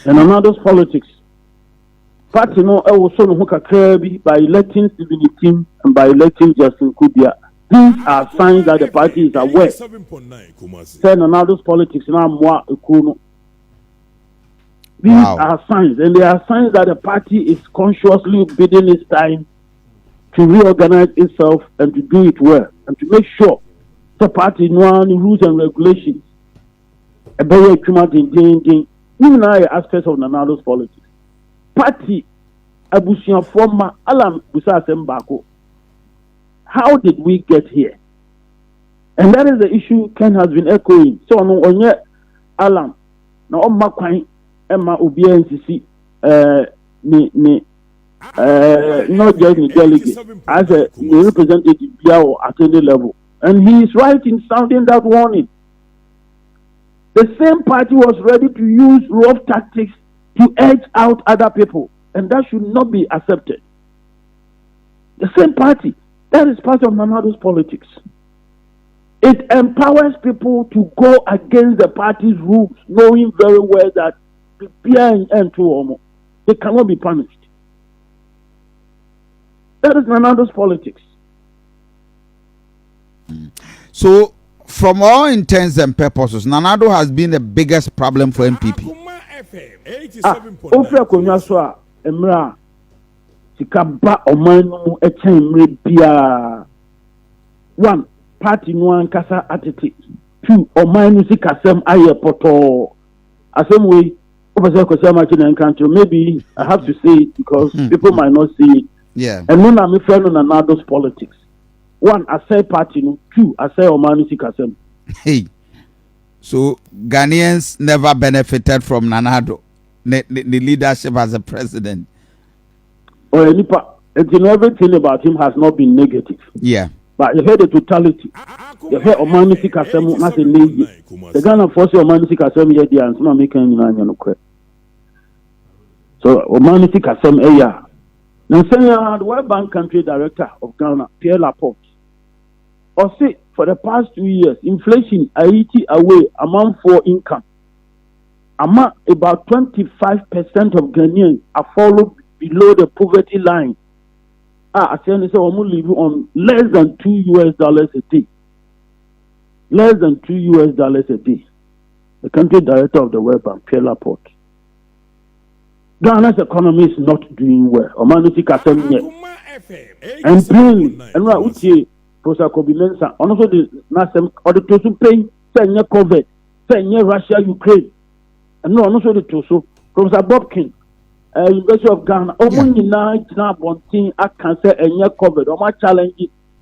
And another's politics. Party no also no kakra by electing Stephen Tim and by electing Justin Kubia. These are signs that the party is aware. Then another's politics now more econo. These are signs, and they are signs that the party is consciously bidding its time to reorganize itself and to do it well, and to make sure the party knows rules and regulations. A very ding. Even aspects of Nanado's politics. Party Abusian former Alam Busa Sembako. How did we get here? And that is the issue Ken has been echoing. So on yet Alam now on Makwai Emma Ubia NCC not just the delegate as a representative at any level. And he is right in sounding that warning. The same party was ready to use rough tactics to edge out other people, and that should not be accepted. The same party, that is part of Nanado's politics. It empowers people to go against the party's rules, knowing very well that they cannot be punished. That is Nanado's politics. So, from all intents and purposes, Nanado has been the biggest problem for NPP. Ofra Konyaso Emra Sikaba Omanu Echemre Bia. One, party no ankasa attitude. Two, Omanu Sikasem Aye Poto. Asem way, maybe I have to say it because people might not see it. Yeah. And when I'm a friend on Nanado's politics. One, I say party, no. Two, I say Omanu Sikasem. Hey, so Ghanaians never benefited from Nanado, the leadership as a president. Or everything about him has not been negative. Yeah. But you heard the totality. You heard Omanu Sikasem as a lady. The Ghana force Omanu Sikasem here, the answer not making any. So Omanu Sikasem, yeah. Now, the World Bank country director of Ghana, Pierre Laporte, or say for the past 2 years, inflation Haiti away amount for income. About 25% of Ghanaians are falling below the poverty line. I say we live on less than $2 a day. Less than $2 a day. The country director of the World Bank, Pierre Laporte. Ghana's economy is not doing well. And plainly, and what would you Professor Kobimensa, also the Nasem or the Tosu pay, saying COVID, saying Russia, Ukraine, and no, also the Tosu, Professor Bobkin, University of Ghana, only now one thing I can say and your COVID, or my challenge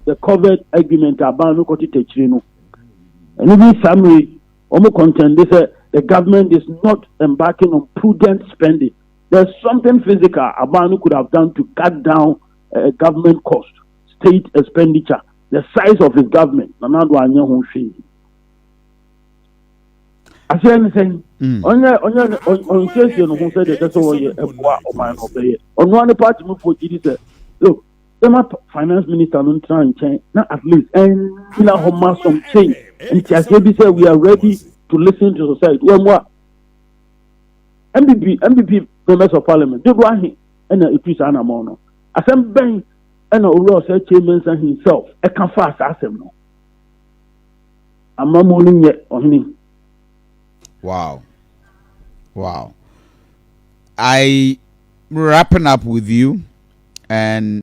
the COVID agreement about no Chino. And in summary, almost contend they say the government is not embarking on prudent spending. There's something physical Abanu could have done to cut down government cost, state expenditure. The size of his government, Nanado Anya Honshi. I say anything. On Tuesday, who said that that's all a boy of mine of the year. On one party, move for GD. Look, the finance minister don't try and change, not at least, and some change. And Tiasebi said we are ready to listen to society. Well, what? MPP, members of parliament, they go ahead and it is an amount. I said, Ben. And Oro said Chairman himself, I can fast ask him no. I'm not morning yet on him. Wow. I wrapping up with you and